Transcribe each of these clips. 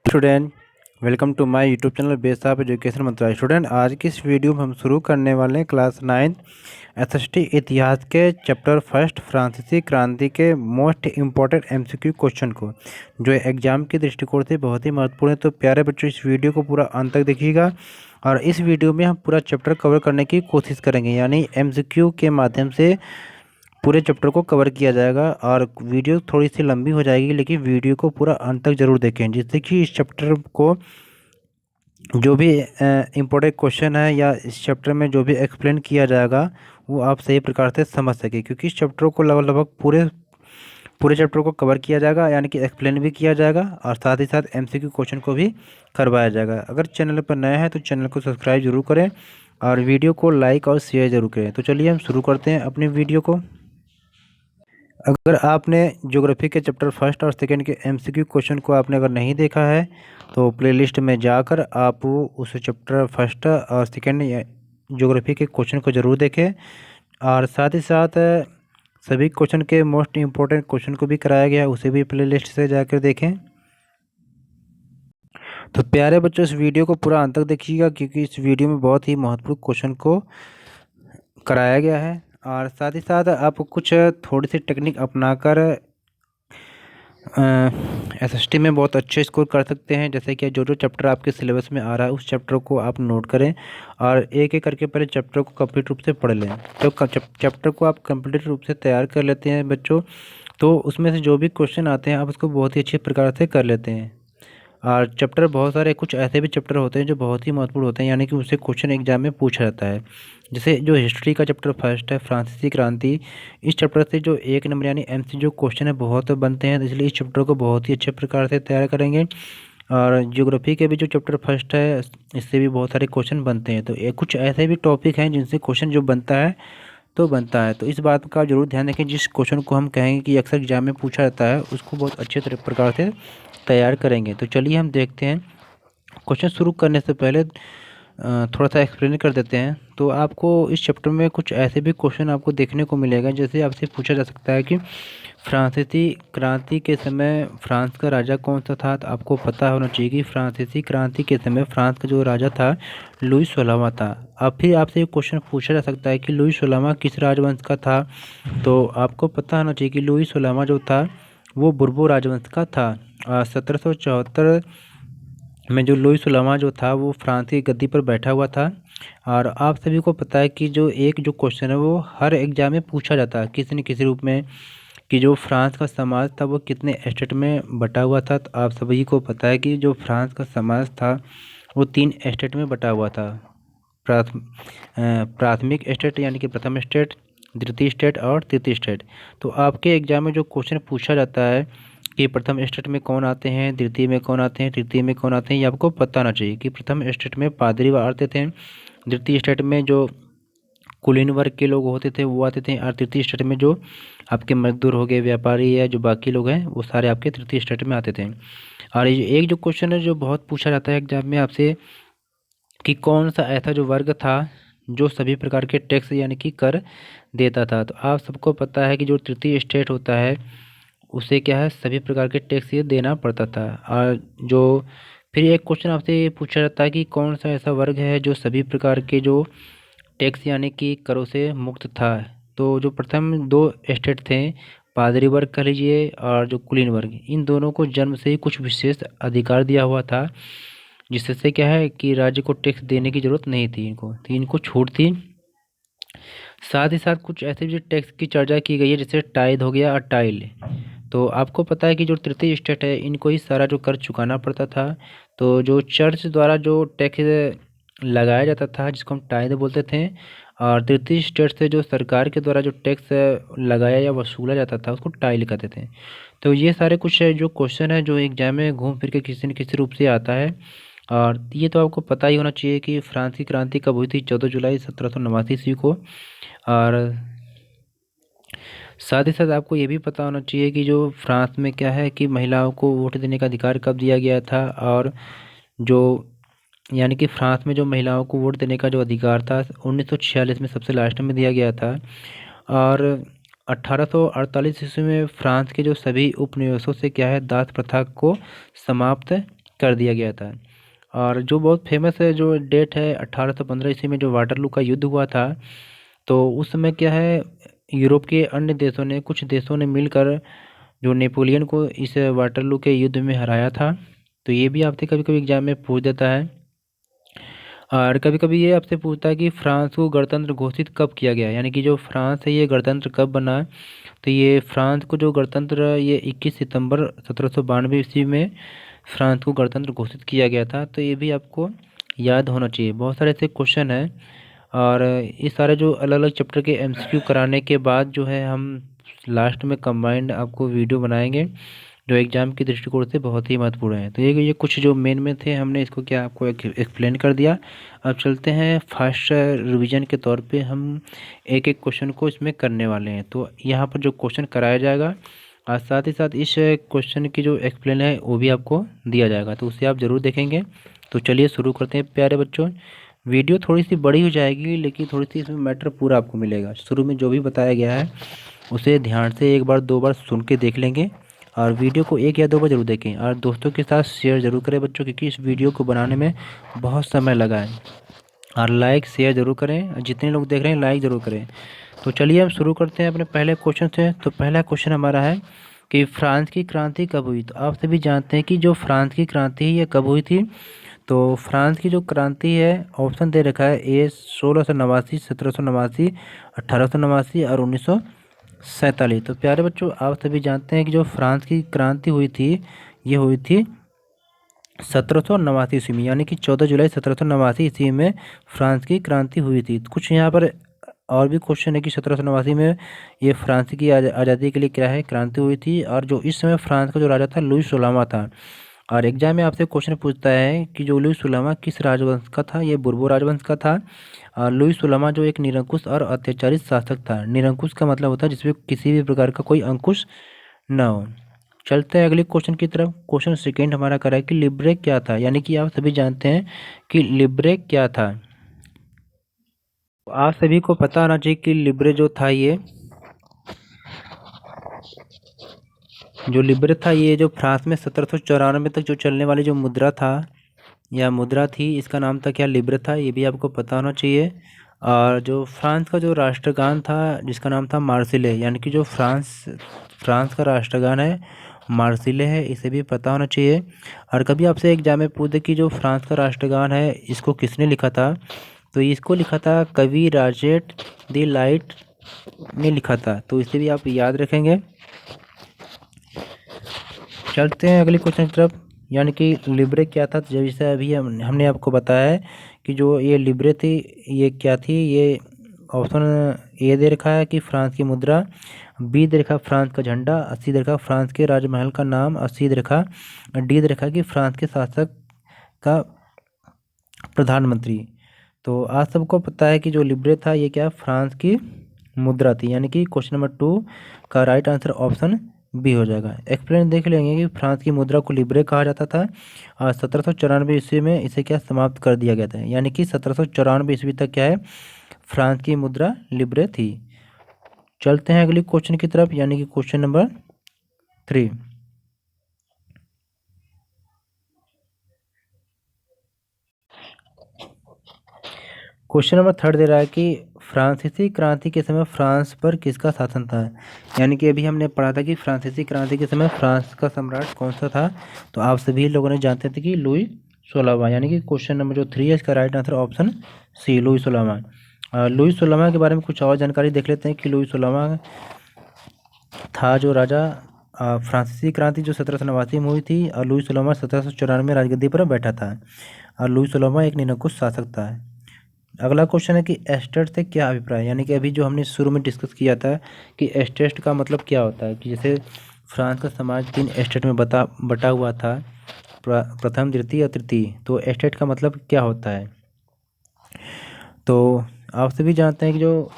Student, welcome to my YouTube channel base of education मंत्रालय। Student, आज की इस वीडियो में हम शुरू करने वाले हैं क्लास 9 एसएसटी इतिहास के चैप्टर फर्स्ट फ्रांसीसी क्रांति के मोस्ट इम्पॉर्टेंट एमसीक्यू क्वेश्चन को, जो एग्जाम के दृष्टिकोण से बहुत ही महत्वपूर्ण है। तो प्यारे बच्चों, इस वीडियो को पूरा अंत तक देखिएगा और इस वीडियो में हम पूरा चैप्टर कवर करने की कोशिश करेंगे, यानी एमसीक्यू के माध्यम से पूरे चैप्टर को कवर किया जाएगा। और वीडियो थोड़ी सी लंबी हो जाएगी, लेकिन वीडियो को पूरा अंत तक जरूर देखें, जिससे कि इस चैप्टर को जो भी इम्पोर्टेंट क्वेश्चन है या इस चैप्टर में जो भी एक्सप्लेन किया जाएगा वो आप सही प्रकार से समझ सके, क्योंकि इस चैप्टर को लगभग पूरे पूरे चैप्टर को कवर किया जाएगा, यानी कि एक्सप्लेन भी किया जाएगा और साथ ही साथ एमसीक्यू क्वेश्चन को भी करवाया जाएगा। अगर चैनल पर नया है तो चैनल को सब्सक्राइब जरूर करें और वीडियो को लाइक और शेयर जरूर करें। तो चलिए हम शुरू करते हैं अपनी वीडियो को। अगर आपने ज्योग्राफी के चैप्टर फर्स्ट और सेकंड के एमसीक्यू क्वेश्चन को आपने अगर नहीं देखा है तो प्लेलिस्ट में जाकर आप उस चैप्टर फर्स्ट और सेकंड ज्योग्राफी के क्वेश्चन को ज़रूर देखें और साथ ही साथ सभी क्वेश्चन के मोस्ट इम्पोर्टेंट क्वेश्चन को भी कराया गया है, उसे भी प्लेलिस्ट से जाकर देखें। तो प्यारे बच्चों, इस वीडियो को पूरा अंत तक देखिएगा, क्योंकि इस वीडियो में बहुत ही महत्वपूर्ण क्वेश्चन को कराया गया है और साथ ही साथ आप कुछ थोड़ी सी टेक्निक अपनाकर एसएसटी में बहुत अच्छे स्कोर कर सकते हैं। जैसे कि जो जो चैप्टर आपके सिलेबस में आ रहा है उस चैप्टर को आप नोट करें और एक एक करके पहले चैप्टर को कंप्लीट रूप से पढ़ लें। तो चैप्टर को आप कंप्लीट रूप से तैयार कर लेते हैं बच्चों, तो उसमें से जो भी क्वेश्चन आते हैं आप उसको बहुत ही अच्छे प्रकार से कर लेते हैं। और चैप्टर बहुत सारे कुछ ऐसे भी चैप्टर होते हैं जो बहुत ही महत्वपूर्ण होते हैं, यानी कि उससे क्वेश्चन एग्जाम में पूछा जाता है। जैसे जो हिस्ट्री का चैप्टर फर्स्ट है फ्रांसीसी क्रांति, इस चैप्टर से जो 1 नंबर यानी एमसी जो क्वेश्चन है बहुत बनते हैं, तो इसलिए इस चैप्टर को बहुत ही अच्छे प्रकार से तैयार करेंगे। और ज्योग्राफी के भी जो चैप्टर फर्स्ट है इससे भी बहुत सारे क्वेश्चन बनते हैं। तो ये कुछ ऐसे भी टॉपिक हैं जिनसे क्वेश्चन जो बनता है, तो इस बात का जरूर ध्यान रखें। जिस क्वेश्चन को हम कहेंगे कि अक्सर एग्जाम में पूछा जाता है उसको बहुत अच्छे प्रकार से तैयार करेंगे। तो चलिए हम देखते हैं। क्वेश्चन शुरू करने से पहले थोड़ा सा एक्सप्लेन कर देते हैं। तो आपको इस चैप्टर में कुछ ऐसे भी क्वेश्चन आपको देखने को मिलेगा, जैसे आपसे पूछा जा सकता है कि फ्रांसीसी क्रांति के समय फ्रांस का राजा कौन सा था। तो आपको पता होना चाहिए कि फ्रांसीसी क्रांति के समय फ्रांस का जो राजा था लुई 16वां था। अब फिर आपसे एक क्वेश्चन पूछा जा सकता है कि लुई 16वां किस राजवंश का था। तो आपको पता होना चाहिए कि लुई 16वां जो था वो बुर्बो राजवंश का था। 1774 में जो लुई 16वां जो था वो फ्रांस की गद्दी पर बैठा हुआ था। और आप सभी को पता है कि जो क्वेश्चन है वो हर एग्जाम में पूछा जाता है किसी न किसी रूप में, कि जो फ्रांस का समाज था वो कितने एस्टेट में बटा हुआ था। तो आप सभी को पता है कि जो फ्रांस का समाज था वो 3 एस्टेट में बटा हुआ था। प्राथमिक स्टेट यानी कि प्रथम स्टेट, द्वितीय स्टेट और तृतीय स्टेट। तो आपके एग्जाम में जो क्वेश्चन पूछा जाता है कि प्रथम स्टेट में कौन आते हैं, द्वितीय में कौन आते हैं, तृतीय में कौन आते हैं, ये आपको पता होना चाहिए कि प्रथम स्टेट में पादरी आते थे, द्वितीय स्टेट में जो कुलीन वर्ग के लोग होते थे वो आते थे, और तृतीय स्टेट में जो आपके मजदूर हो गए, व्यापारी या जो बाकी लोग हैं वो सारे आपके तृतीय स्टेट में आते थे। और ये एक जो क्वेश्चन है जो बहुत पूछा जाता है एग्जाम में आपसे, कि कौन सा ऐसा जो वर्ग था जो सभी प्रकार के टैक्स यानी कि कर देता था। तो आप सबको पता है कि जो तृतीय स्टेट होता है उसे क्या है, सभी प्रकार के टैक्स ये देना पड़ता था। और जो फिर एक क्वेश्चन आपसे पूछा जाता है कि कौन सा ऐसा वर्ग है जो सभी प्रकार के जो टैक्स यानी कि करों से मुक्त था। तो जो प्रथम 2 स्टेट थे, पादरी वर्ग कह लीजिए और जो कुलीन वर्ग, इन दोनों को जन्म से ही कुछ विशेष अधिकार दिया हुआ था, जिससे क्या है कि राज्य को टैक्स देने की जरूरत नहीं थी इनको, तो इनको छूट थी। साथ ही साथ कुछ ऐसे भी टैक्स की चर्चा की गई है, जैसे टाइद हो गया और टाइल। तो आपको पता है कि जो तृतीय स्टेट है इनको ही सारा जो कर चुकाना पड़ता था। तो जो चर्च द्वारा जो टैक्स लगाया जाता था जिसको हम टाइद बोलते थे, और तृतीय स्टेट से जो सरकार के द्वारा जो टैक्स लगाया या वसूला जाता था उसको टाइल कहते थे। तो ये सारे कुछ जो क्वेश्चन है जो एग्जाम में घूम फिर के किसी न किसी रूप से आता है। और ये तो आपको पता ही होना चाहिए कि फ्रांस की क्रांति कब हुई थी, 14 जुलाई 1789 ईस्वी को। और साथ ही साथ आपको ये भी पता होना चाहिए कि जो फ्रांस में क्या है कि महिलाओं को वोट देने का अधिकार कब दिया गया था, और जो यानी कि फ्रांस में जो महिलाओं को वोट देने का जो अधिकार था 1946 में सबसे लास्ट में दिया गया था। और 1848 ईस्वी में फ्रांस के जो सभी उपनिवेशों से क्या है दास प्रथा को समाप्त कर दिया गया था। और जो बहुत फेमस है जो डेट है 1815 ईस्वी में जो वाटरलू का युद्ध हुआ था, तो उस समय क्या है, यूरोप के अन्य देशों ने, कुछ देशों ने मिलकर जो नेपोलियन को इस वाटरलू के युद्ध में हराया था। तो ये भी आपसे कभी कभी एग्जाम में पूछ देता है। और कभी कभी ये आपसे पूछता है कि फ्रांस को गणतंत्र घोषित कब किया गया, यानी कि जो फ्रांस है ये गणतंत्र कब बना। तो ये फ्रांस को जो गणतंत्र, ये 21 सितंबर 1792 ईस्वी में फ्रांस को गणतंत्र घोषित किया गया था। तो ये भी आपको याद होना चाहिए। बहुत सारे ऐसे क्वेश्चन हैं। और इस सारे जो अलग अलग चैप्टर के एमसीक्यू कराने के बाद जो है हम लास्ट में कंबाइंड आपको वीडियो बनाएंगे, जो एग्ज़ाम की दृष्टिकोण से बहुत ही महत्वपूर्ण है। तो ये कुछ जो मेन में थे, हमने इसको क्या आपको एक्सप्लेन कर दिया। अब चलते हैं फास्ट रिवीजन के तौर पे, हम एक एक क्वेश्चन को इसमें करने वाले हैं। तो यहाँ पर जो क्वेश्चन कराया जाएगा और साथ ही साथ इस क्वेश्चन की जो एक्सप्लेन है वो भी आपको दिया जाएगा, तो उसे आप ज़रूर देखेंगे। तो चलिए शुरू करते हैं प्यारे बच्चों। वीडियो थोड़ी सी बड़ी हो जाएगी, लेकिन थोड़ी सी इसमें मैटर पूरा आपको मिलेगा। शुरू में जो भी बताया गया है उसे ध्यान से एक बार दो बार सुन के देख लेंगे, और वीडियो को एक या दो बार जरूर देखें, और दोस्तों के साथ शेयर जरूर करें बच्चों, क्योंकि इस वीडियो को बनाने में बहुत समय लगा है। और लाइक शेयर जरूर करें, जितने लोग देख रहे हैं लाइक ज़रूर करें। तो चलिए हम शुरू करते हैं अपने पहले क्वेश्चन से। तो पहला क्वेश्चन हमारा है कि फ्रांस की क्रांति कब हुई। तो आप सभी जानते हैं कि जो फ्रांस की क्रांति है ये कब हुई थी। तो फ्रांस की जो क्रांति है, ऑप्शन दे रखा है ए 1689, 1789, 1889 और 1947। तो प्यारे बच्चों आप सभी जानते हैं कि जो फ्रांस की क्रांति हुई थी ये हुई थी 1789 ईस्वी में, यानी कि 14 जुलाई 1789 ईस्वी में फ्रांस की क्रांति हुई थी। कुछ यहाँ पर और भी क्वेश्चन है कि 1789 में ये फ्रांस की आज़ादी के लिए क्या है, क्रांति हुई थी। और जो इस समय फ्रांस का जो राजा था लुई 16वां था। और एग्जाम में आपसे क्वेश्चन पूछता है कि जो लुई 16वां किस राजवंश का था। ये बुर्बो राजवंश का था। और लुई 16वां जो एक निरंकुश और अत्याचारी शासक था। निरंकुश का मतलब होता है जिसमें किसी भी प्रकार का कोई अंकुश न हो। चलते हैं अगले क्वेश्चन की तरफ। क्वेश्चन सेकेंड हमारा करा है कि लिब्रे क्या था, यानी कि आप सभी जानते हैं कि लिब्रे क्या था। आप सभी को पता होना चाहिए कि लिब्रे जो था, ये जो लिब्रे था ये जो फ्रांस में 1794 तक जो चलने वाली जो मुद्रा था या मुद्रा थी, इसका नाम था क्या, लिब्रे था। ये भी आपको पता होना चाहिए। और जो फ्रांस का जो राष्ट्रगान था जिसका नाम था मार्सिले, यानी कि जो फ्रांस का राष्ट्रगान है मार्सिले है, इसे भी पता होना चाहिए। और कभी आपसे एग्जाम में पूछे कि जो फ्रांस का राष्ट्रगान है इसको किसने लिखा था, तो इसको लिखा था कवि राजेट द लाइट ने लिखा था। तो इसे भी आप याद रखेंगे। चलते हैं अगले क्वेश्चन की तरफ, यानी कि लिब्रे क्या था। जैसे अभी हमने आपको बताया है कि जो ये लिब्रे थी ये क्या थी। ये ऑप्शन ए दे रखा है कि फ्रांस की मुद्रा, बी दे रखा फ्रांस का झंडा, सी दे रखा फ्रांस के राजमहल का नाम, और सी दे रखा डी दे रखा कि फ्रांस के शासक का प्रधानमंत्री। तो आज सबको पता है कि जो लिब्रे था ये क्या, फ्रांस की मुद्रा थी, यानी कि क्वेश्चन नंबर 2 का राइट आंसर ऑप्शन बी हो जाएगा। एक्सप्लेन देख लेंगे कि फ्रांस की मुद्रा को लिब्रे कहा जाता था, और 1794 ईस्वी में इसे क्या समाप्त कर दिया गया था, यानी कि 1794 ईस्वी तक क्या है, फ्रांस की मुद्रा लिब्रे थी। चलते हैं अगले क्वेश्चन की तरफ, यानी कि क्वेश्चन नंबर 3। क्वेश्चन नंबर 3 दे रहा है कि फ्रांसीसी क्रांति के समय फ्रांस पर किसका शासन था। यानी कि अभी हमने पढ़ा था कि फ्रांसीसी क्रांति के समय फ्रांस का सम्राट कौन सा था। तो आप सभी लोगों ने जानते थे कि लुई 16वां, यानी कि क्वेश्चन नंबर जो 3 है इसका right answer option C, Louis 16वां। लुई 16वां के बारे में कुछ और जानकारी देख लेते हैं कि लुई 16वां था जो राजा, फ्रांसीसी क्रांति जो 1789 में हुई थी, और लुई 16वां 1794 में राजगद्दी पर बैठा था। और लुई 16वां एक निरंकुश शासक था। अगला क्वेश्चन है कि एस्टेट से क्या अभिप्राय, यानी कि अभी जो हमने शुरू में डिस्कस किया था कि एस्टेट का मतलब क्या होता है, कि जैसे फ्रांस का समाज 3 एस्टेट में बटा हुआ था, प्रथम द्वितीय और तृतीय। तो एस्टेट का मतलब क्या होता है। तो आप सभी जानते हैं कि जो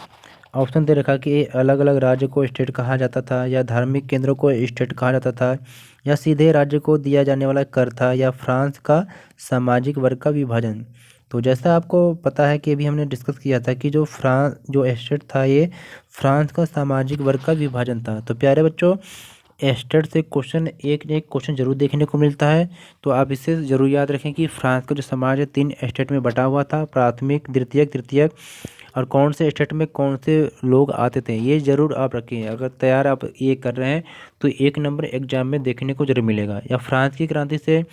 ऑप्शन दे रखा कि अलग अलग राज्य को स्टेट कहा जाता था, या धार्मिक केंद्रों को स्टेट कहा जाता था, या सीधे राज्य को दिया जाने वाला कर था, या फ्रांस का सामाजिक वर्ग का विभाजन। तो जैसा आपको पता है कि अभी हमने डिस्कस किया था कि जो स्टेट था ये फ्रांस का सामाजिक वर्ग का विभाजन था। तो प्यारे बच्चों एस्टेट से क्वेश्चन एक न एक क्वेश्चन जरूर देखने को मिलता है। तो आप इसे जरूर याद रखें कि फ्रांस का जो समाज है 3 एस्टेट में बटा हुआ था, प्राथमिक, द्वितीयक, तृतीयक, और कौन से स्टेट में कौन से लोग आते थे, ये जरूर आप रखिए। अगर तैयार आप ये कर रहे हैं तो 1 नंबर एग्जाम में देखने को जरूर मिलेगा। या फ्रांस की क्रांति से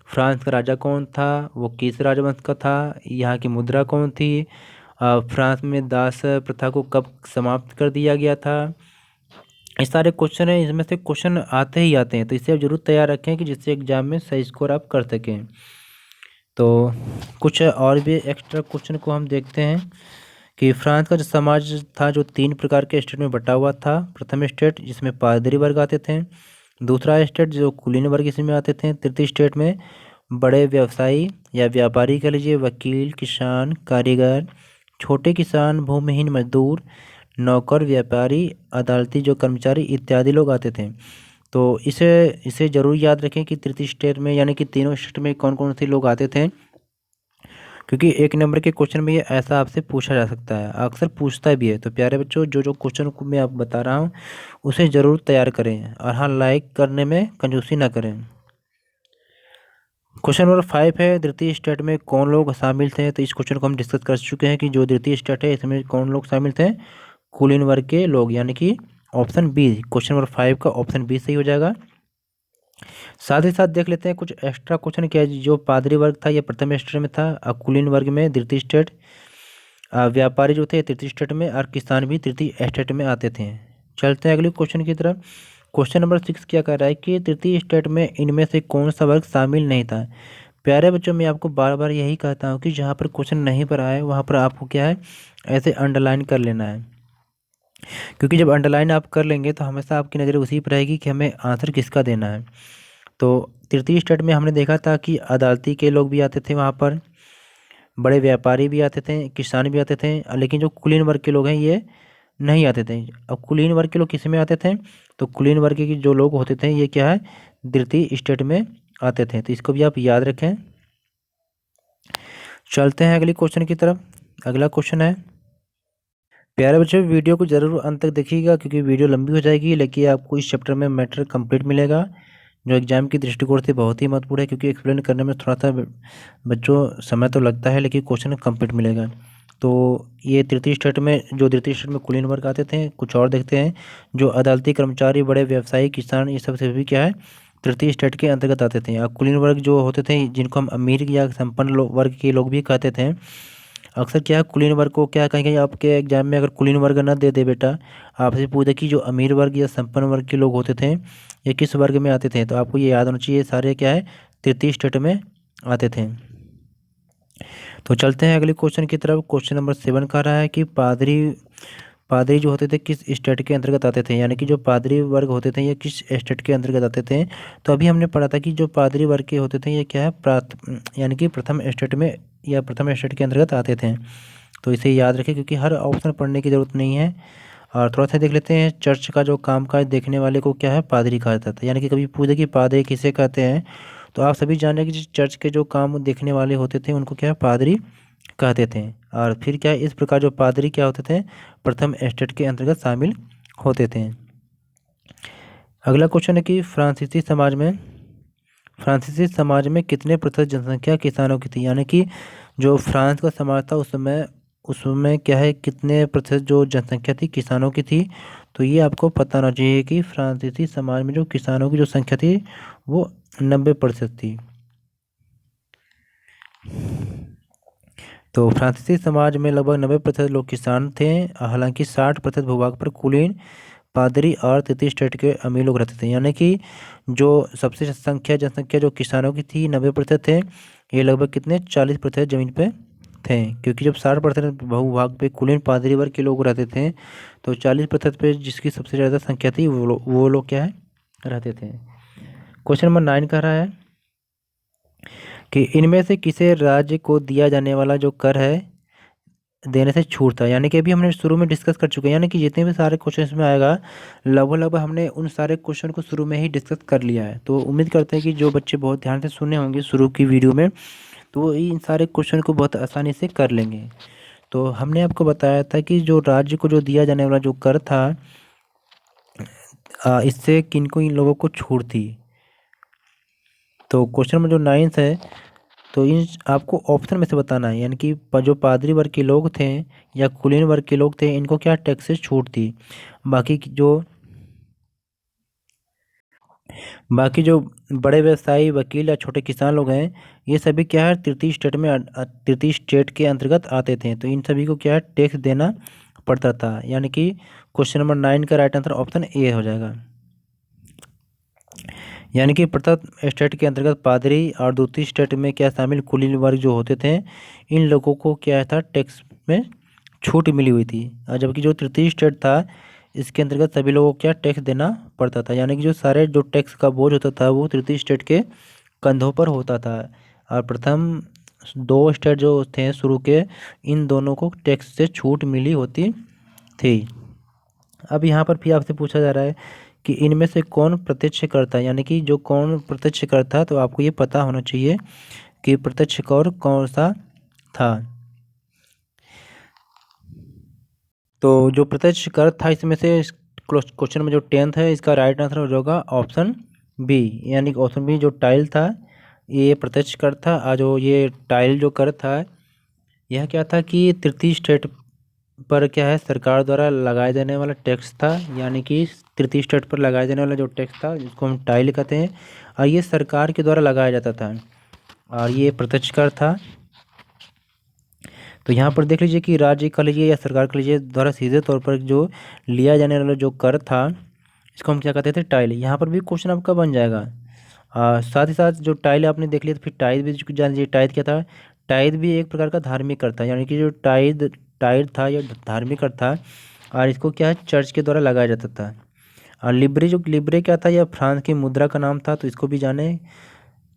फ्रांस का राजा कौन था, वो किस राजवंश का था, यहाँ की मुद्रा कौन थी, फ्रांस में दास प्रथा को कब समाप्त कर दिया गया था। इस सारे क्वेश्चन है, इसमें से क्वेश्चन आते ही आते हैं, तो इसे आप जरूर तैयार रखें कि जिससे एग्जाम में सही स्कोर आप कर सकें। तो कुछ और भी एक्स्ट्रा क्वेश्चन को हम देखते हैं कि फ्रांस का जो समाज था जो 3 प्रकार के स्टेट में बटा हुआ था। प्रथम स्टेट जिसमें पादरी वर्ग आते थे, दूसरा स्टेट जो कुलीन वर्ग इसमें आते थे, तृतीय स्टेट में बड़े व्यवसायी या व्यापारी कह लीजिए, वकील, किसान, कारीगर, छोटे किसान, भूमिहीन मजदूर, नौकर, व्यापारी, अदालती जो कर्मचारी इत्यादि लोग आते थे। तो इसे इसे जरूर याद रखें कि तृतीय स्टेट में यानी कि तीनों स्टेट में कौन कौन से लोग आते थे, क्योंकि 1 नंबर के क्वेश्चन में ये ऐसा आपसे पूछा जा सकता है, अक्सर पूछता भी है। तो प्यारे बच्चों, जो जो क्वेश्चन को मैं आप बता रहा हूँ उसे ज़रूर तैयार करें, और हाँ, लाइक करने में कंजूसी ना करें। क्वेश्चन नंबर 5 है, द्वितीय स्टेट में कौन लोग शामिल थे। तो इस क्वेश्चन को हम डिस्कस कर चुके हैं कि जो द्वितीय स्टेट है इसमें कौन लोग शामिल थे, कुलीन वर्ग के लोग, यानी कि ऑप्शन बी, क्वेश्चन नंबर 5 का ऑप्शन बी सही हो जाएगा। साथ ही साथ देख लेते हैं कुछ एक्स्ट्रा क्वेश्चन क्या है। जो पादरी वर्ग था ये प्रथम स्टेट में था, और कुलीन वर्ग में द्वितीय स्टेट, व्यापारी जो थे तृतीय स्टेट में, और किसान भी तृतीय स्टेट में आते थे। चलते हैं अगले क्वेश्चन की तरफ। क्वेश्चन नंबर 6 क्या कर रहा है कि तृतीय स्टेट में इनमें से कौन सा वर्ग शामिल नहीं था। प्यारे बच्चों, मैं आपको बार बार यही कहता हूँ कि जहाँ पर क्वेश्चन नहीं पर आए वहाँ पर आपको क्या है, ऐसे अंडरलाइन कर लेना है, क्योंकि जब अंडरलाइन आप कर लेंगे तो हमेशा आपकी नज़र उसी पर रहेगी कि हमें आंसर किसका देना है। तो तृतीय स्टेट में हमने देखा था कि अदालती के लोग भी आते थे वहाँ पर, बड़े व्यापारी भी आते थे, किसान भी आते थे, लेकिन जो कुलीन वर्ग के लोग हैं ये नहीं आते थे। अब कुलीन वर्ग के लोग किस में आते थे, तो कुलीन वर्ग के जो लोग होते थे ये क्या है, द्वितीय स्टेट में आते थे। तो इसको भी आप याद रखें। चलते हैं अगले क्वेश्चन की तरफ। अगला क्वेश्चन है, प्यारे बच्चों वीडियो को जरूर अंत तक देखिएगा, क्योंकि वीडियो लंबी हो जाएगी लेकिन आपको इस चैप्टर में मैटर कंप्लीट मिलेगा, जो एग्जाम की दृष्टिकोण से बहुत ही महत्वपूर्ण है, क्योंकि एक्सप्लेन करने में थोड़ा सा बच्चों समय तो लगता है लेकिन क्वेश्चन कंप्लीट मिलेगा। तो ये तृतीय स्टेट में, जो तृतीय स्टेट में कुलीन वर्ग आते थे। कुछ और देखते हैं, जो अदालती कर्मचारी, बड़े व्यवसायी, किसान, ये सब से भी क्या है, तृतीय स्टेट के अंतर्गत आते थे। और कुलीन वर्ग जो होते थे जिनको हम अमीर या संपन्न वर्ग के लोग भी कहते थे। अक्सर क्या है, कुलीन वर्ग को क्या कहेंगे, आपके एग्जाम में अगर कुलीन वर्ग ना दे दे बेटा, आपसे पूछे कि जो अमीर वर्ग या संपन्न वर्ग के लोग होते थे ये किस वर्ग में आते थे, तो आपको ये याद होना चाहिए, सारे क्या है, तृतीय स्टेट में आते थे। तो चलते हैं अगले क्वेश्चन की तरफ। क्वेश्चन नंबर 7 कह रहा है कि पादरी पादरी जो होते थे किस स्टेट के अंतर्गत आते थे, यानी कि जो पादरी वर्ग होते थे ये किस स्टेट के अंतर्गत आते थे। तो अभी हमने पढ़ा था कि जो पादरी वर्ग के होते थे ये क्या है, यानी कि प्रथम स्टेट में या प्रथम स्टेट के अंतर्गत आते थे। तो इसे याद रखें, क्योंकि हर ऑप्शन पढ़ने की ज़रूरत नहीं है। और थोड़ा सा देख लेते हैं, चर्च का जो कामकाज देखने वाले को क्या है, पादरी कहा जाता था। यानी कि कभी पूछे कि पादरी किसे कहते हैं, तो आप सभी जान रहे हैं कि चर्च के जो काम देखने वाले होते थे उनको क्या है, पादरी कहते थे। और फिर क्या है, इस प्रकार जो पादरी क्या होते थे, प्रथम स्टेट के अंतर्गत शामिल होते थे। अगला क्वेश्चन है कि फ्रांसीसी समाज में कितने प्रतिशत जनसंख्या किसानों की थी। यानी कि जो फ्रांस का समाज था उसमें क्या है, कितने प्रतिशत जो जनसंख्या थी किसानों की थी। तो ये आपको पता होना चाहिए कि फ्रांसीसी समाज में जो किसानों की जो संख्या थी वो 90% थी। तो फ्रांसीसी समाज में लगभग 90% लोग किसान थे, हालांकि 60% भूभाग पर कुलीन, पादरी और तृतीय स्टेट के अमीर लोग रहते थे। यानी कि जो सबसे जनसंख्या जो किसानों की थी 90% थे, ये लगभग कितने 40% ज़मीन पे थे, क्योंकि जब 60% भूभाग पे कुलीन, पादरी वर्ग के लोग रहते थे, तो 40% पे जिसकी सबसे ज़्यादा संख्या थी वो लोग क्या है, रहते थे। क्वेश्चन नंबर 9 कह रहा है कि इनमें से किसे राज्य को दिया जाने वाला जो कर है देने से छूट था। यानी कि अभी हमने शुरू में डिस्कस कर चुके हैं, यानी कि जितने भी सारे क्वेश्चन इसमें आएगा लगभग हमने उन सारे क्वेश्चन को शुरू में ही डिस्कस कर लिया है। तो उम्मीद करते हैं कि जो बच्चे बहुत ध्यान से सुने होंगे शुरू की वीडियो में, तो वो इन सारे क्वेश्चन को बहुत आसानी से कर लेंगे। तो हमने आपको बताया था कि जो राज्य को जो दिया जाने वाला जो कर था, इससे किन को इन लोगों को छूट थी। तो क्वेश्चन नंबर जो 9 है, तो इन आपको ऑप्शन में से बताना है, यानी कि जो पादरी वर्ग के लोग थे या कुलीन वर्ग के लोग थे, इनको क्या टैक्स से छूट थी। बाकी जो बड़े व्यवसायी, वकील या छोटे किसान लोग हैं, ये सभी क्या है, तृतीय स्टेट के अंतर्गत आते थे, तो इन सभी को क्या है, टैक्स देना पड़ता था। यानी कि क्वेश्चन नंबर 9 का राइट आंसर ऑप्शन ए हो जाएगा। यानी कि प्रथम स्टेट के अंतर्गत पादरी और द्वितीय स्टेट में क्या शामिल कुलीन वर्ग जो होते थे, इन लोगों को क्या था, टैक्स में छूट मिली हुई थी। और जबकि जो तृतीय स्टेट था, इसके अंतर्गत सभी लोगों को क्या टैक्स देना पड़ता था। यानी कि जो सारे जो टैक्स का बोझ होता था वो तृतीय स्टेट के कंधों पर होता था। और प्रथम दो स्टेट जो थे शुरू के, इन दोनों को टैक्स से छूट मिली होती थी। अब यहाँ पर भी आपसे पूछा जा रहा है कि इनमें से कौन प्रत्यक्ष कर था, यानी कि जो कौन प्रत्यक्ष कर था, तो आपको ये पता होना चाहिए कि प्रत्यक्ष कर कौन सा था। तो जो प्रत्यक्ष कर था, इसमें से क्वेश्चन में जो 10th है, इसका राइट आंसर हो जाएगा ऑप्शन बी। यानी कि ऑप्शन बी जो टाइल था, ये प्रत्यक्ष कर था। और जो ये टाइल जो कर था, यह क्या था कि तृतीय स्टेट पर क्या है, सरकार द्वारा लगाए जाने वाला टैक्स था। यानी कि तृतीय स्टेट पर लगाए जाने वाला जो टैक्स था, जिसको हम टाइल कहते हैं, और ये सरकार के द्वारा लगाया जाता था, और ये प्रत्यक्ष कर था। तो यहाँ पर देख लीजिए कि राज्य कह लीजिए या सरकार कह लीजिए द्वारा सीधे तौर पर जो लिया जाने वाला जो कर था, इसको हम क्या कहते थे, टाइल। यहाँ पर भी क्वेश्चन आपका बन जाएगा। साथ ही साथ जो टाइल आपने देख लिया, तो फिर टाइल भी जान लीजिए, टाइल क्या था। टाइल भी एक प्रकार का धार्मिक कर था, यानी कि जो टाइल टाइल था, यह धार्मिक कर था, और इसको क्या है, चर्च के द्वारा लगाया जाता था। और लिब्रे क्या था, यह फ्रांस की मुद्रा का नाम था, तो इसको भी जाने।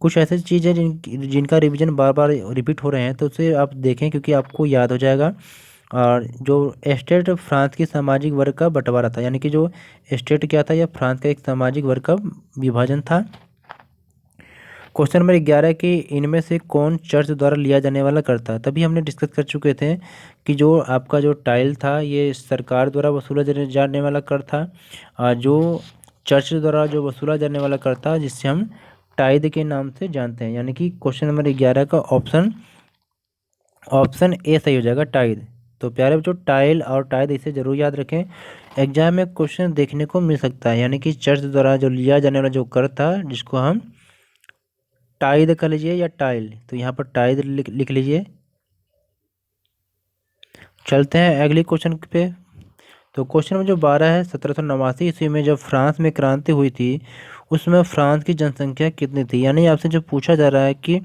कुछ ऐसी चीज़ें जिनका रिवीजन बार बार रिपीट हो रहे हैं, तो उसे आप देखें, क्योंकि आपको याद हो जाएगा। और जो स्टेट फ्रांस की सामाजिक वर्ग का बंटवारा था, यानी कि जो स्टेट क्या था, यह फ्रांस का एक सामाजिक वर्ग का विभाजन था। क्वेश्चन नंबर 11 कि इनमें से कौन चर्च द्वारा लिया जाने वाला कर था। तभी हमने डिस्कस कर चुके थे कि जो आपका जो टाइल था, ये सरकार द्वारा वसूला जाने वाला कर था, और जो चर्च द्वारा जो वसूला जाने वाला कर था, जिससे हम टाइद के नाम से जानते हैं। यानी कि क्वेश्चन नंबर 11 का ऑप्शन ए सही हो जाएगा, टाइद। तो प्यारे बच्चों, टाइल और टाइद इसे जरूर याद रखें, एग्जाम में क्वेश्चन देखने को मिल सकता है। यानी कि चर्च द्वारा जो लिया जाने वाला जो कर था, जिसको हम टाइद कर लीजिए या टाइल, तो यहाँ पर टाइद लिख लीजिए। चलते हैं अगले क्वेश्चन पे। तो क्वेश्चन में जो 12 है, 1789 ईस्वी में जब फ्रांस में क्रांति हुई थी, उसमें फ्रांस की जनसंख्या कितनी थी। यानी आपसे जो पूछा जा रहा है कि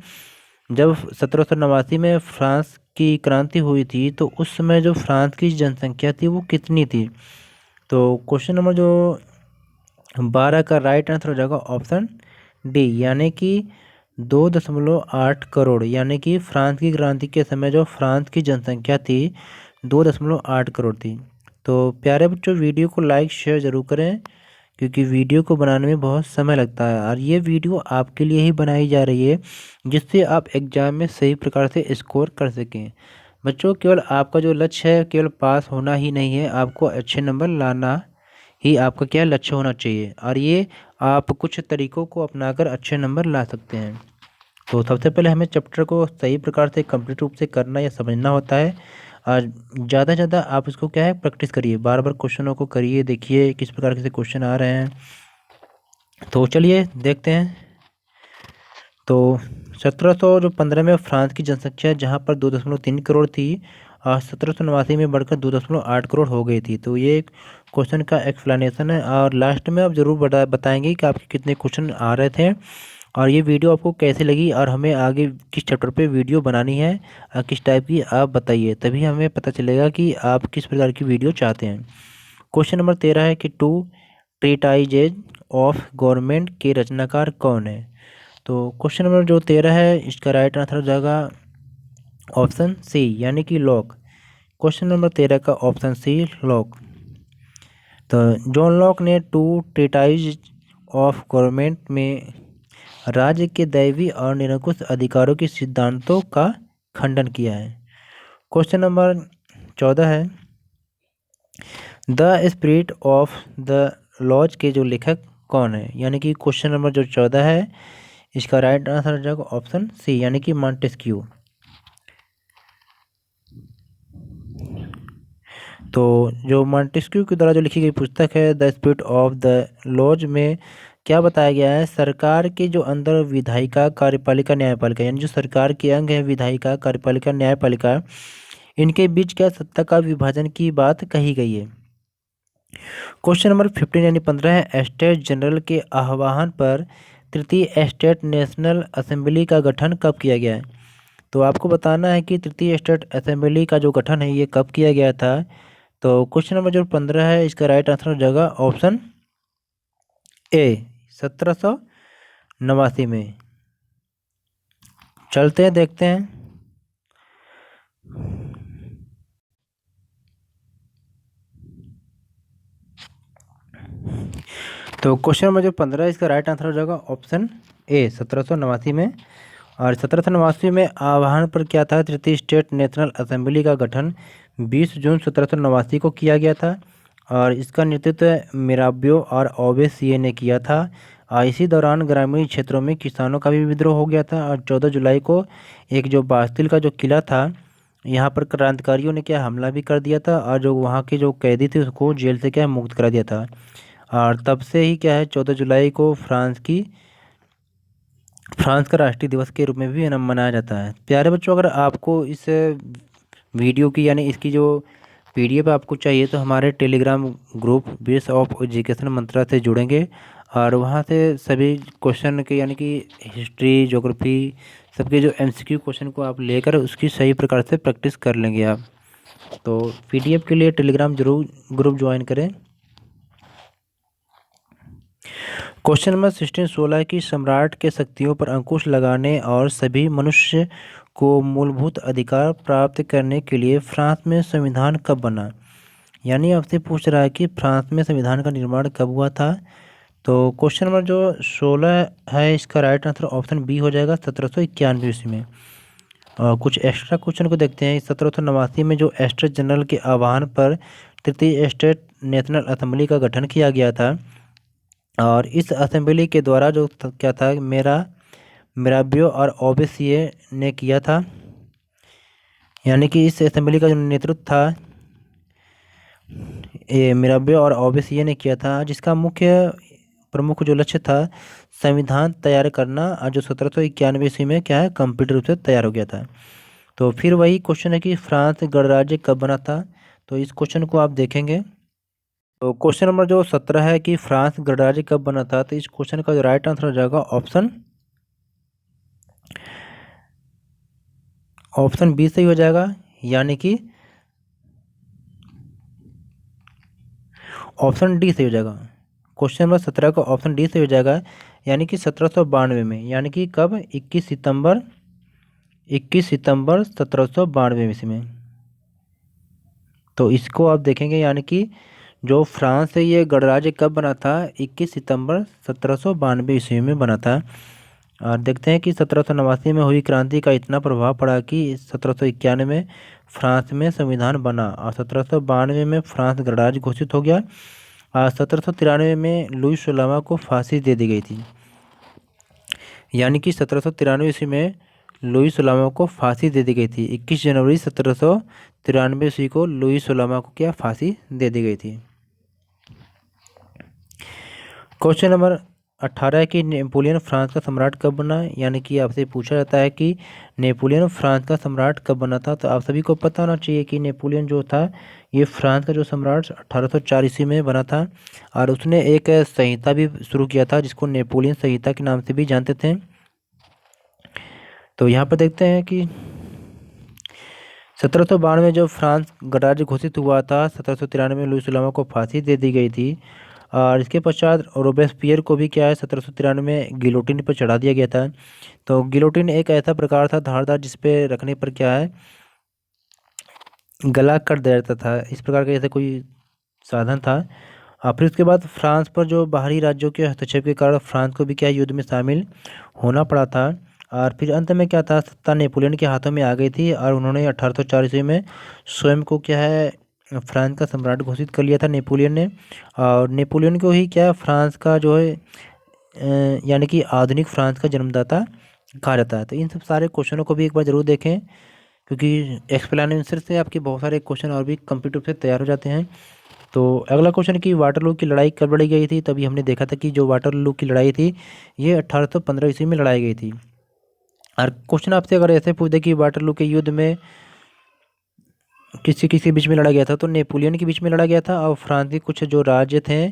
जब 1789 में फ्रांस की क्रांति हुई थी, तो उस समय जो फ्रांस की जनसंख्या थी वो कितनी थी। तो क्वेश्चन नंबर जो 12 का राइट आंसर हो जाएगा ऑप्शन डी, यानी कि 2.8 करोड़। यानी कि फ्रांस की क्रांति के समय जो फ्रांस की जनसंख्या थी, 2.8 करोड़ थी। तो प्यारे बच्चों, वीडियो को लाइक शेयर ज़रूर करें, क्योंकि वीडियो को बनाने में बहुत समय लगता है, और ये वीडियो आपके लिए ही बनाई जा रही है, जिससे आप एग्ज़ाम में सही प्रकार से स्कोर कर सकें। बच्चों, केवल आपका जो लक्ष्य है, केवल पास होना ही नहीं है, आपको अच्छे नंबर लाना ही आपका क्या लक्ष्य होना चाहिए, और ये आप कुछ तरीकों को अपनाकर अच्छे नंबर ला सकते हैं। तो सबसे पहले हमें चैप्टर को सही प्रकार से कंप्लीट रूप से करना या समझना होता है, और ज़्यादा से ज़्यादा आप इसको क्या है, प्रैक्टिस करिए, बार बार क्वेश्चनों को करिए, देखिए किस प्रकार के क्वेश्चन आ रहे हैं। तो चलिए देखते हैं। तो 1715 में फ्रांस की जनसंख्या जहाँ पर 2.3 करोड़ थी, और 1789 में बढ़कर 2.8 करोड़ हो गई थी। तो ये एक क्वेश्चन का एक्सप्लेनेशन है, और लास्ट में आप ज़रूर बताएंगे कि आपके कितने क्वेश्चन आ रहे थे, और ये वीडियो आपको कैसी लगी, और हमें आगे किस चैप्टर पे वीडियो बनानी है, किस टाइप की आप बताइए, तभी हमें पता चलेगा कि आप किस प्रकार की वीडियो चाहते हैं। क्वेश्चन नंबर 13 है कि टू ट्रीटाइजेज ऑफ गवर्नमेंट के रचनाकार कौन है। तो क्वेश्चन नंबर जो 13 है, इसका राइट आंसर हो जाएगा ऑप्शन सी, यानी कि लॉक। क्वेश्चन नंबर 13 का ऑप्शन सी, लॉक। तो जॉन लॉक ने टू ट्रीटाइज ऑफ गवर्नमेंट में राज्य के दैवी और निरंकुश अधिकारों के सिद्धांतों का खंडन किया है। क्वेश्चन नंबर 14 है, the spirit of the laws के जो लेखक कौन है? यानी कि क्वेश्चन नंबर जो 14 है, इसका राइट आंसर हो जाएगा ऑप्शन सी, यानी कि मॉन्टेस्क्यू। तो जो मॉन्टेस्क्यू के द्वारा जो लिखी गई पुस्तक है the spirit of the laws में क्या बताया गया है? सरकार के जो अंदर विधायिका, कार्यपालिका, न्यायपालिका, यानी जो सरकार के अंग है विधायिका, कार्यपालिका, न्यायपालिका, इनके बीच क्या सत्ता का विभाजन की बात कही गई है। क्वेश्चन नंबर 15 यानी 15 है, स्टेट जनरल के आह्वान पर तृतीय स्टेट नेशनल असेंबली का गठन कब किया गया है? तो आपको बताना है कि तृतीय स्टेट असेंबली का जो गठन है ये कब किया गया था। तो क्वेश्चन नंबर जो 15 है, इसका राइट आंसर हो जाएगा ऑप्शन ए, 1789 में। चलते हैं, देखते हैं। तो क्वेश्चन नंबर जो 15 है, इसका राइट आंसर हो जाएगा ऑप्शन ए, 1789 में। और 1789 में आह्वान पर क्या था? तृतीय स्टेट नेशनल असेंबली का गठन 20 जून 1789 को किया गया था। और इसका नेतृत्व मिराबियो और ओबेसिये ने किया था। इसी दौरान ग्रामीण क्षेत्रों में किसानों का भी विद्रोह हो गया था। और 14 जुलाई को एक जो बास्तिल का जो किला था, यहाँ पर क्रांतिकारियों ने क्या हमला भी कर दिया था, और जो वहाँ के जो कैदी थे उसको जेल से क्या मुक्त करा दिया था। और तब से ही क्या है, 14 जुलाई को फ्रांस का राष्ट्रीय दिवस के रूप में भी मनाया जाता है। प्यारे बच्चों, अगर आपको इस वीडियो की यानी इसकी जो पीडीएफ आपको चाहिए तो हमारे Telegram group Base of Education Mantra से जुड़ेंगे, और वहाँ से सभी क्वेश्चन के यानी कि हिस्ट्री, ज्योग्राफी, सबके जो एमसीक्यू क्वेश्चन को आप लेकर उसकी सही प्रकार से प्रैक्टिस कर लेंगे आप। तो पीडीएफ के लिए टेलीग्राम जरूर ग्रुप ज्वाइन करें। क्वेश्चन नंबर 16, 16 की सम्राट के शक्तियों पर अंकुश लगाने और सभी मनुष्य को मूलभूत अधिकार प्राप्त करने के लिए फ्रांस में संविधान कब बना? यानी आपसे पूछ रहा है कि फ्रांस में संविधान का निर्माण कब हुआ था। तो क्वेश्चन नंबर जो 16 है, इसका राइट आंसर ऑप्शन बी हो जाएगा, 1791 ईस्वी में। और कुछ एक्स्ट्रा क्वेश्चन को देखते हैं। 1789 में जो स्टेट जनरल के आह्वान पर तृतीय स्टेट नेशनल असेंबली का गठन किया गया था, और इस असेंबली के द्वारा जो क्या था, मिराबियो और ओबेसिये ने किया था। यानी कि इस असेंबली का जो नेतृत्व था ये मिराबियो और ओबेसिये ने किया था, जिसका प्रमुख जो लक्ष्य था संविधान तैयार करना, और जो 1791 ईस्वी में क्या है, कंप्लीट रूप से तैयार हो गया था। तो फिर वही क्वेश्चन है कि फ्रांस गणराज्य कब बना था। तो इस क्वेश्चन को आप देखेंगे। तो क्वेश्चन नंबर जो 17 है कि फ्रांस गणराज्य कब बना था, तो इस क्वेश्चन का जो राइट आंसर हो जाएगा ऑप्शन बी सही हो जाएगा, यानी कि ऑप्शन डी सही हो जाएगा। क्वेश्चन नंबर 17 का ऑप्शन डी सही हो जाएगा, यानी कि 1792 में। यानी कि कब? 21 सितंबर 1792 ईस्वी में। तो इसको आप देखेंगे, यानी कि जो फ्रांस है ये गणराज्य कब बना था? 21 सितंबर 1792 ईस्वी में बना था। और देखते हैं कि 1789 में हुई क्रांति का इतना प्रभाव पड़ा कि 1791 में फ्रांस में संविधान बना, और 1792 में फ्रांस गणराज्य घोषित हो गया। और 1793 में लुई 16वां को फांसी दे दी गई थी। यानी कि 1793 ईस्वी में लुई 16वां को फांसी दे दी गई थी। 21 जनवरी 1793 ईस्वी को लुई 16वां को क्या फांसी दे दी गई थी। क्वेश्चन नंबर 18 है कि नेपोलियन फ्रांस का सम्राट कब बना? यानी कि आपसे पूछा जाता है कि नेपोलियन फ्रांस का सम्राट कब बना था। तो आप सभी को पता होना चाहिए कि नेपोलियन जो था ये फ्रांस का जो सम्राट 1804 ईस्वी में बना था, और उसने एक संहिता भी शुरू किया था जिसको नेपोलियन संहिता के नाम से भी जानते थे। तो यहाँ पर देखते हैं कि 1792 में जब फ्रांस गणराज्य घोषित हुआ था, 1793 में लुई 16वां को फांसी दे दी गई थी। और इसके पश्चात रोबेस्पियर को भी क्या है 1793 में गिलोटिन पर चढ़ा दिया गया था। तो गिलोटिन एक ऐसा प्रकार था धारदार जिसपे रखने पर क्या है गला कट दिया जाता था, इस प्रकार का ऐसा कोई साधन था। और फिर उसके बाद फ्रांस पर जो बाहरी राज्यों के हस्तक्षेप के कारण फ्रांस को भी क्या युद्ध में शामिल होना पड़ा था। और फिर अंत में क्या था, सत्ता नेपोलियन के हाथों में आ गई थी, और उन्होंने 1804 ईस्वी में स्वयं को क्या है फ्रांस का सम्राट घोषित कर लिया था नेपोलियन ने। और नेपोलियन को ही क्या फ्रांस का जो है यानी कि आधुनिक फ्रांस का जन्मदाता कहा जाता है। तो इन सब सारे क्वेश्चनों को भी एक बार जरूर देखें, क्योंकि एक्सप्लेनेशन से आपके बहुत सारे क्वेश्चन और भी कंप्यूटर से तैयार हो जाते हैं। तो अगला क्वेश्चन कि वाटरलू की लड़ाई कब लड़ी गई थी। तभी हमने देखा था कि जो वाटरलू की लड़ाई थी ये 1815 ईस्वी में लड़ाई गई थी। और क्वेश्चन आपसे अगर ऐसे पूछ दे कि वाटरलू के युद्ध में किसी किसी बीच में लड़ा गया था, तो नेपोलियन के बीच में लड़ा गया था और फ्रांस के कुछ जो राज्य थे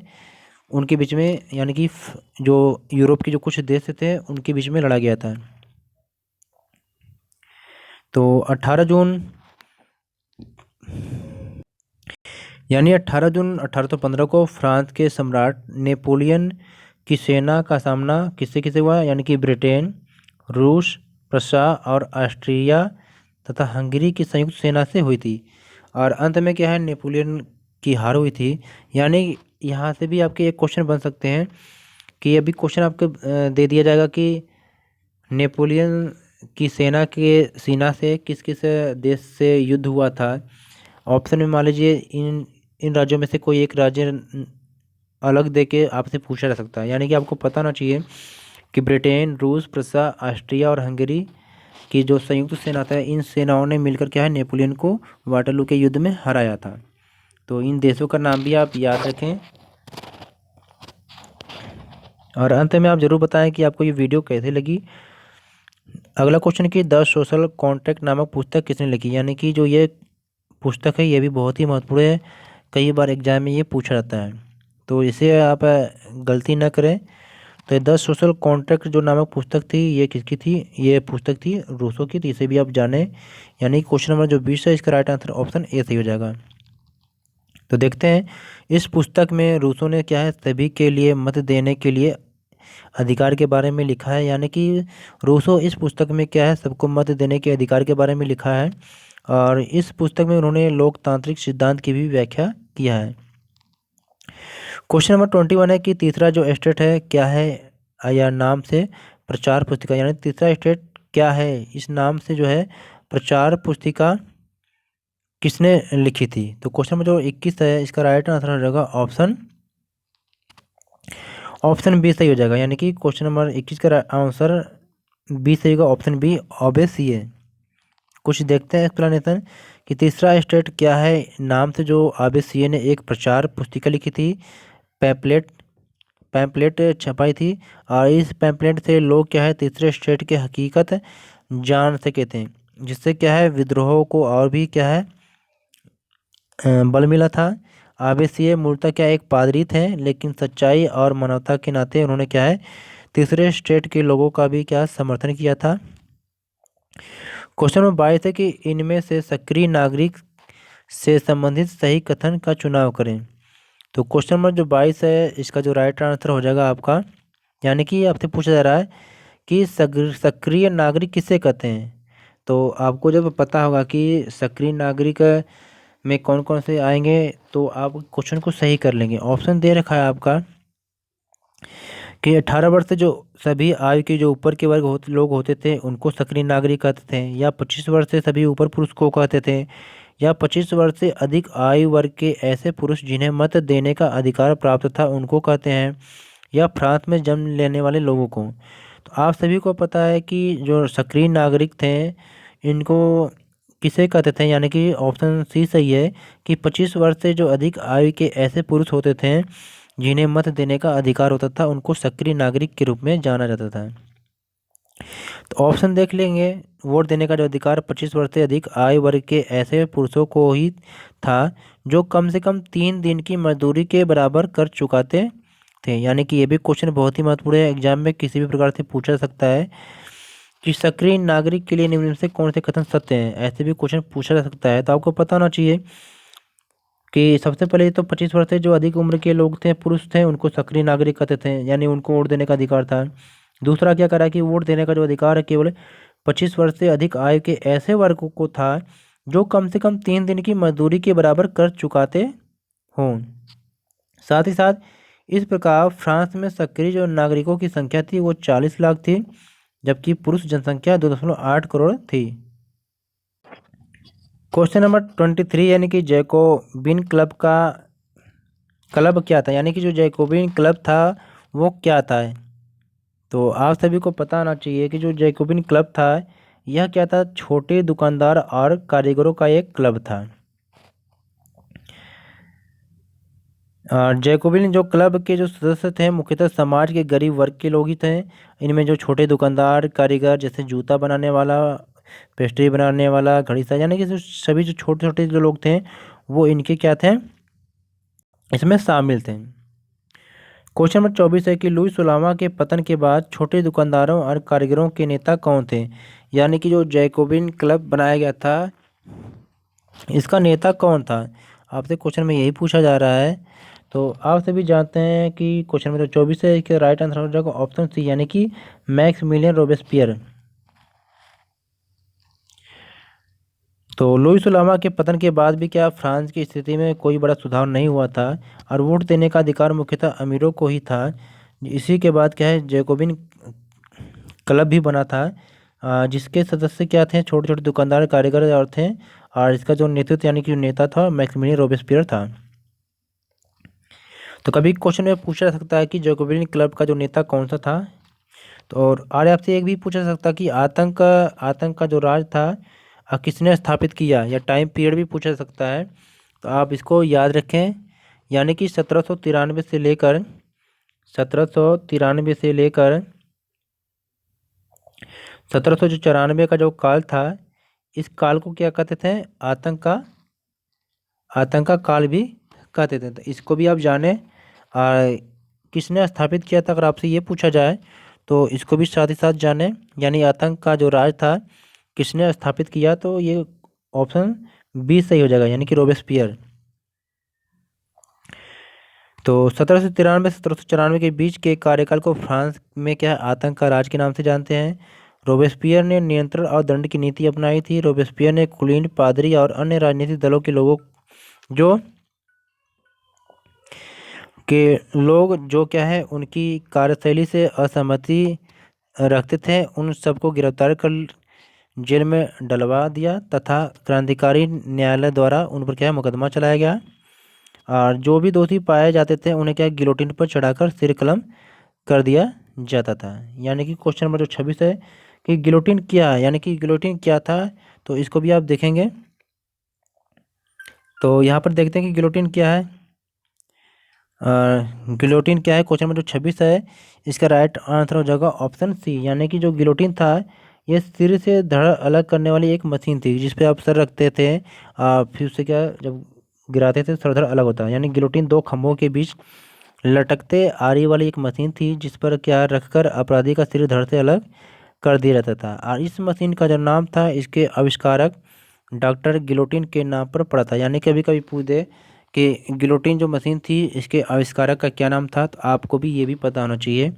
उनके बीच में, यानी कि जो यूरोप के जो कुछ देश थे उनके बीच में लड़ा गया था। तो 18 जून यानी 18 जून 1815 को फ्रांस के सम्राट नेपोलियन की सेना का सामना किससे किससे हुआ, यानी कि ब्रिटेन, रूस, प्रशा और ऑस्ट्रिया तथा हंगरी की संयुक्त सेना से हुई थी। और अंत में क्या है, नेपोलियन की हार हुई थी। यानी यहाँ से भी आपके एक क्वेश्चन बन सकते हैं कि अभी क्वेश्चन आपको दे दिया जाएगा कि नेपोलियन की सेना से किस किस देश से युद्ध हुआ था। ऑप्शन में मान लीजिए इन इन राज्यों में से कोई एक राज्य अलग दे के आपसे पूछा जा सकता है। यानी कि आपको पता होना चाहिए कि ब्रिटेन, रूस, प्रशा, ऑस्ट्रिया और हंगरी की जो संयुक्त सेना था, इन सेनाओं ने मिलकर क्या है नेपोलियन को वाटरलू के युद्ध में हराया था। तो इन देशों का नाम भी आप याद रखें। और अंत में आप जरूर बताएं कि आपको ये वीडियो कैसे लगी। अगला क्वेश्चन कि द सोशल कॉन्ट्रैक्ट नामक पुस्तक किसने लिखी। यानी कि जो ये पुस्तक है ये भी बहुत ही महत्वपूर्ण है, कई बार एग्जाम में ये पूछा जाता है, तो इसे आप गलती न करें। तो द सोशल कॉन्ट्रैक्ट जो नामक पुस्तक थी ये किसकी थी, ये पुस्तक थी रूसो की। तो इसे भी आप जाने, यानी क्वेश्चन नंबर जो 20 है इसका राइट आंसर ऑप्शन ए सही हो जाएगा। तो देखते हैं इस पुस्तक में रूसो ने क्या है सभी के लिए मत देने के लिए अधिकार के बारे में लिखा है। यानी कि रूसो इस पुस्तक में क्या है सबको मत देने के अधिकार के बारे में लिखा है। और इस पुस्तक में उन्होंने लोकतांत्रिक सिद्धांत की भी व्याख्या किया है। क्वेश्चन नंबर 21 है कि तीसरा जो स्टेट है क्या है, या नाम से प्रचार पुस्तिका। यानी तीसरा स्टेट क्या है, इस नाम से जो है प्रचार पुस्तिका किसने लिखी थी। तो क्वेश्चन नंबर जो 21 है इसका राइट आंसर हो जाएगा ऑप्शन बी सही हो जाएगा। यानी कि क्वेश्चन नंबर 21 का आंसर बी सही होगा, ऑप्शन बी ऑब्वियस है। कुछ देखते हैं एक्सप्लेनेशन कि तीसरा स्टेट क्या है नाम से जो आबेसिये ने एक प्रचार पुस्तिका लिखी थी, पैम्पलेट पैम्पलेट छपाई थी। और इस पैम्पलेट से लोग क्या है तीसरे स्टेट की हकीकत जान सके थे, जिससे क्या है विद्रोह को और भी क्या है बल मिला था। आबेसिये मूलतः क्या एक पादरी थे, लेकिन सच्चाई और मानवता के नाते उन्होंने क्या है तीसरे स्टेट के लोगों का भी क्या समर्थन किया था। क्वेश्चन नंबर 22 है कि इनमें से सक्रिय नागरिक से संबंधित सही कथन का चुनाव करें। तो क्वेश्चन नंबर जो 22 है इसका जो राइट आंसर हो जाएगा आपका, यानी कि आपसे पूछा जा रहा है कि सक्रिय नागरिक किसे कहते हैं। तो आपको जब पता होगा कि सक्रिय नागरिक में कौन कौन से आएंगे तो आप क्वेश्चन को सही कर लेंगे। ऑप्शन दे रखा है आपका कि 18 वर्ष से जो सभी आयु के जो ऊपर के लोग होते थे उनको सक्रिय नागरिक कहते थे, या 25 वर्ष से सभी ऊपर पुरुष को कहते थे, या 25 वर्ष से अधिक आयु वर्ग के ऐसे पुरुष जिन्हें मत देने का अधिकार प्राप्त था उनको कहते हैं, या फ्रांस में जन्म लेने वाले लोगों को। तो आप सभी को पता है कि जो सक्रिय नागरिक थे इनको किसे कहते थे, यानी कि ऑप्शन सी सही है कि 25 वर्ष से जो अधिक आयु के ऐसे पुरुष होते थे जिन्हें मत देने का अधिकार होता था उनको सक्रिय नागरिक के रूप में जाना जाता था। तो ऑप्शन देख लेंगे, वोट देने का जो अधिकार 25 वर्ष से अधिक आयु वर्ग के ऐसे पुरुषों को ही था जो कम से कम 3 दिन की मजदूरी के बराबर कर चुकाते थे। यानी कि ये भी क्वेश्चन बहुत ही महत्वपूर्ण है, एग्जाम में किसी भी प्रकार से पूछा जा सकता है कि सक्रिय नागरिक के लिए निम्न में से कौन से कथन सत्य हैं, ऐसे भी क्वेश्चन पूछा जा सकता है। तो आपको पता होना चाहिए कि सबसे पहले तो 25 वर्ष से जो अधिक उम्र के लोग थे पुरुष थे उनको सक्रिय नागरिक कहते थे, यानी उनको वोट देने का अधिकार था। दूसरा क्या करा कि वोट देने का जो अधिकार है केवल 25 वर्ष से अधिक आयु के ऐसे वर्गों को था जो कम से कम 3 दिन की मजदूरी के बराबर कर चुकाते हों। साथ ही साथ इस प्रकार फ्रांस में सक्रिय जो नागरिकों की संख्या थी वो 40 लाख थी, जबकि पुरुष जनसंख्या 2.8 करोड़ थी। क्वेश्चन नंबर 23 यानी कि जैकोबिन क्लब क्या था, यानी कि जो जैकोबिन क्लब था वो क्या था। तो आप सभी को पता होना चाहिए कि जो जैकोबिन क्लब था यह क्या था, छोटे दुकानदार और कारीगरों का एक क्लब था। जैकोबिन जो क्लब के जो सदस्य थे मुख्यतः समाज के गरीब वर्ग के लोग ही थे। इनमें जो छोटे दुकानदार कारीगर जैसे जूता बनाने वाला, पेस्ट्री बनाने वाला, घड़ी सा, यानी कि जो सभी जो छोटे छोटे जो लोग थे वो इनके क्या थे, इसमें शामिल थे। क्वेश्चन नंबर 24 है कि लुई सुलामा के पतन के बाद छोटे दुकानदारों और कारीगरों के नेता कौन थे, यानी कि जो जैकोबिन क्लब बनाया गया था इसका नेता कौन था। आपसे क्वेश्चन में यही पूछा जा रहा है। तो आप सभी जानते हैं कि क्वेश्चन नंबर 24 है, इसका राइट आंसर हो जाएगा ऑप्शन सी, यानी कि मैक्सिमिलियन रोबेस्पियर। तो लुई सुलामा के पतन के बाद भी क्या फ्रांस की स्थिति में कोई बड़ा सुधार नहीं हुआ था और वोट देने का अधिकार मुख्यतः अमीरों को ही था। इसी के बाद क्या है, जैकोबिन क्लब भी बना था, जिसके सदस्य क्या थे, छोटे छोटे दुकानदार कारीगर और थे, और इसका जो नेतृत्व यानी कि जो नेता था मैक्सिमिलियन रोबेस्पियर था। तो कभी क्वेश्चन में पूछा जा सकता है कि जैकोबिन क्लब का जो नेता कौन सा था। तो और आपसे एक भी पूछा जा सकता है कि आतंक का जो राज था किसने स्थापित किया, या टाइम पीरियड भी पूछा जा सकता है। तो आप इसको याद रखें, यानी कि 1793 से लेकर 1793 से लेकर 1794 का जो काल था, इस काल को क्या कहते थे, आतंक का काल भी कहते थे। तो इसको भी आप जाने। और किसने स्थापित किया था, अगर आपसे ये पूछा जाए तो इसको भी साथ ही साथ जाने, यानी आतंक का जो राज था किसने स्थापित किया, तो ये ऑप्शन बी सही हो जाएगा, यानी कि रोबेस्पियर। तो 1793 के बीच के कार्यकाल को फ्रांस में क्या है, आतंक का राज के नाम से जानते हैं। रोबेस्पियर ने नियंत्रण और दंड की नीति अपनाई थी। रोबेस्पियर ने कुलीन, पादरी और अन्य राजनीतिक दलों के लोगों जो जो क्या है उनकी कार्यशैली से असहमति रखते थे उन सबको गिरफ्तार कर जेल में डलवा दिया, तथा क्रांतिकारी न्यायालय द्वारा उन पर क्या है मुकदमा चलाया गया। और जो भी दोषी पाए जाते थे उन्हें क्या गिलोटिन पर चढ़ाकर सिर कलम कर दिया जाता था। यानी कि क्वेश्चन नंबर जो 26 है कि गिलोटिन क्या है, यानी कि गिलोटिन क्या था, तो इसको भी आप देखेंगे। तो यहाँ पर देखते हैं कि गिलोटिन क्या है। गिलोटिन क्या है, क्वेश्चन नंबर जो 26 है इसका राइट आंसर हो जाएगा ऑप्शन सी, यानी कि जो गिलोटिन था ये सिर से धड़ अलग करने वाली एक मशीन थी जिस पे आप सर रखते थे, फिर उससे क्या जब गिराते थे सर धड़ अलग होता है। यानी गिलोटिन दो खंभों के बीच लटकते आरी वाली एक मशीन थी जिस पर क्या रखकर अपराधी का सिर धड़ से अलग कर दिया जाता था। और इस मशीन का जो नाम था इसके आविष्कारक डॉक्टर गिलोटिन के नाम पर पड़ा था। यानी कभी कभी पूछ दे कि गिलोटिन जो मशीन थी इसके आविष्कारक का क्या नाम था, तो आपको भी ये भी पता होना चाहिए।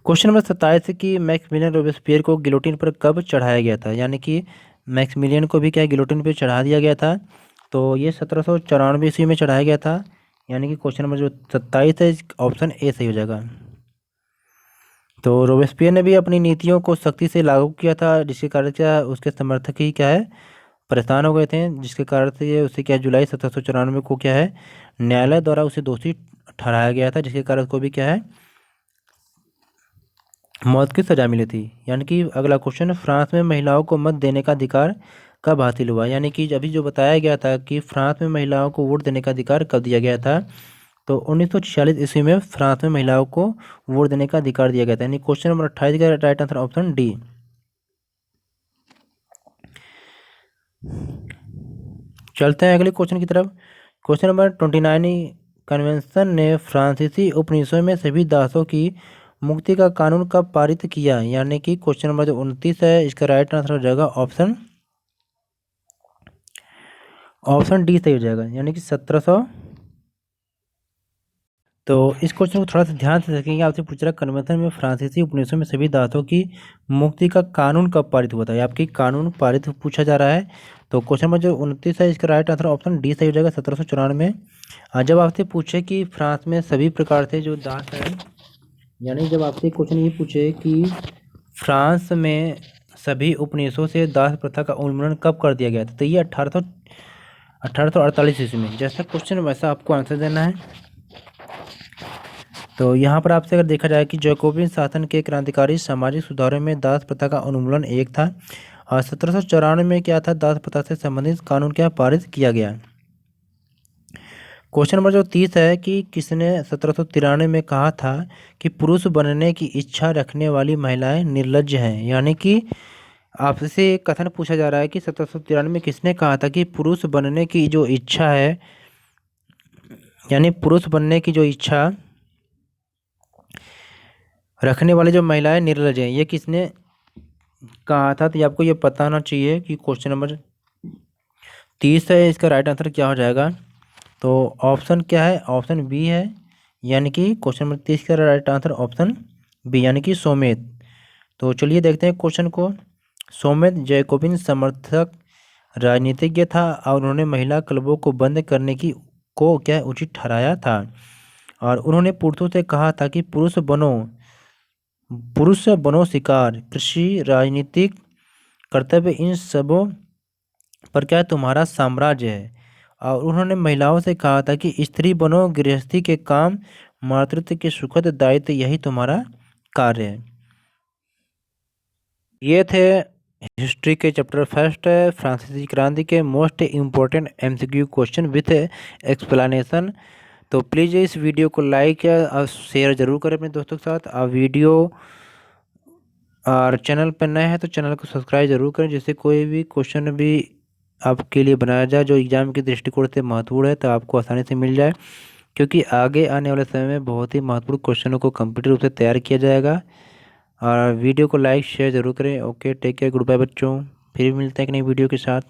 क्वेश्चन नंबर 27 कि मैक्सिमिलियन रोबेस्पियर को गिलोटिन पर कब चढ़ाया गया था, यानी कि मैक्सिमिलियन को भी क्या गिलोटिन पर चढ़ा दिया गया था। तो ये 1794 ईस्वी में चढ़ाया गया था। यानी कि क्वेश्चन नंबर जो 27 है ऑप्शन ए सही हो जाएगा। तो रोबेस्पियर ने भी अपनी नीतियों को सख्ती से लागू किया था, जिसके कारण क्या उसके समर्थक ही क्या है परेशान हो गए थे, जिसके कारण से ये उसे क्या जुलाई 1794 को क्या है न्यायालय द्वारा उसे दोषी ठहराया गया था, जिसके कारण को भी क्या है मौत की सजा मिली थी। यानी कि अगला क्वेश्चन, फ्रांस में महिलाओं को मत देने का अधिकार कब हासिल हुआ, यानी कि अभी जो बताया गया था कि फ्रांस में महिलाओं को वोट देने का अधिकार कब दिया गया था। तो 1946 ईस्वी में फ्रांस में महिलाओं को वोट देने का अधिकार दिया गया था। यानी क्वेश्चन नंबर 28 का राइट आंसर ऑप्शन डी। चलते हैं अगले क्वेश्चन की तरफ। क्वेश्चन नंबर 29, कन्वेंशन ने फ्रांसीसी उपनिवेशों में सभी दासों की मुक्ति का कानून कब पारित किया, यानी कि क्वेश्चन नंबर जो 29 है इसका राइट आंसर हो जाएगा ऑप्शन डी सही हो जाएगा, यानी कि 1700। तो इस क्वेश्चन को थोड़ा सा ध्यान से देखेंगे। आपसे पूछ रहा कन्वेंशन में फ्रांसीसी उपनिवेशों में सभी दासों की मुक्ति का कानून कब पारित हुआ था, आपकी कानून पारित पूछा जा रहा है। तो क्वेश्चन नंबर जो 29 है इसका राइट आंसर ऑप्शन डी सही हो जाएगा, 1794। जब आपसे पूछे कि फ्रांस में सभी प्रकार से जो दास हैं, यानी जब आपसे क्वेश्चन ये पूछे कि फ्रांस में सभी उपनिवेशों से दास प्रथा का उन्मूलन कब कर दिया गया था? तो ये 1848 ईस्वी में। जैसा क्वेश्चन वैसा आपको आंसर देना है। तो यहाँ पर आपसे अगर देखा जाए कि जैकोबिन शासन के क्रांतिकारी सामाजिक सुधारों में दास प्रथा का उन्मूलन एक था, और 1794 में क्या था, दास प्रथा से संबंधित कानून क्या पारित किया गया। क्वेश्चन नंबर जो 30 है कि किसने 1793 में कहा था कि पुरुष बनने की इच्छा रखने वाली महिलाएं निर्लज्ज हैं। यानी कि आपसे कथन पूछा जा रहा है कि 1793 में किसने कहा था कि पुरुष बनने की जो इच्छा है, यानी पुरुष बनने की जो इच्छा रखने वाली जो महिलाएं निर्लज हैं, ये किसने कहा था। तो ये आपको ये पता होना चाहिए कि क्वेश्चन नंबर 30 है, इसका राइट आंसर क्या हो जाएगा। तो ऑप्शन क्या है, ऑप्शन बी है, यानी कि क्वेश्चन नंबर 30 का राइट आंसर ऑप्शन बी, यानी कि सोमेत। तो चलिए देखते हैं क्वेश्चन को। सोमेत जैकोबिन समर्थक राजनीतिज्ञ था और उन्होंने महिला क्लबों को बंद करने की को क्या उचित ठहराया था, और उन्होंने पुरुषों से कहा था कि पुरुष बनो शिकार, कृषि, राजनीतिक कर्तव्य, इन सबों पर क्या तुम्हारा साम्राज्य है। और उन्होंने महिलाओं से कहा था कि स्त्री बनो, गृहस्थी के काम, मातृत्व के सुखद दायित्व, यही तुम्हारा कार्य है। ये थे हिस्ट्री के चैप्टर फर्स्ट फ्रांसीसी क्रांति के most important MCQ question with explanation. तो प्लीज़ इस वीडियो को लाइक और शेयर ज़रूर करें अपने दोस्तों के साथ। और वीडियो और चैनल पर नए हैं तो चैनल को सब्सक्राइब ज़रूर करें, जिससे कोई भी क्वेश्चन भी आपके लिए बनाया जाए जो एग्ज़ाम के दृष्टिकोण से महत्वपूर्ण है, तो आपको आसानी से मिल जाए। क्योंकि आगे आने वाले समय में बहुत ही महत्वपूर्ण क्वेश्चनों को कंप्यूटर रूप से तैयार किया जाएगा। और वीडियो को लाइक शेयर ज़रूर करें। Okay, take care, good bye बच्चों। फिर मिलते हैं एक नई वीडियो के साथ।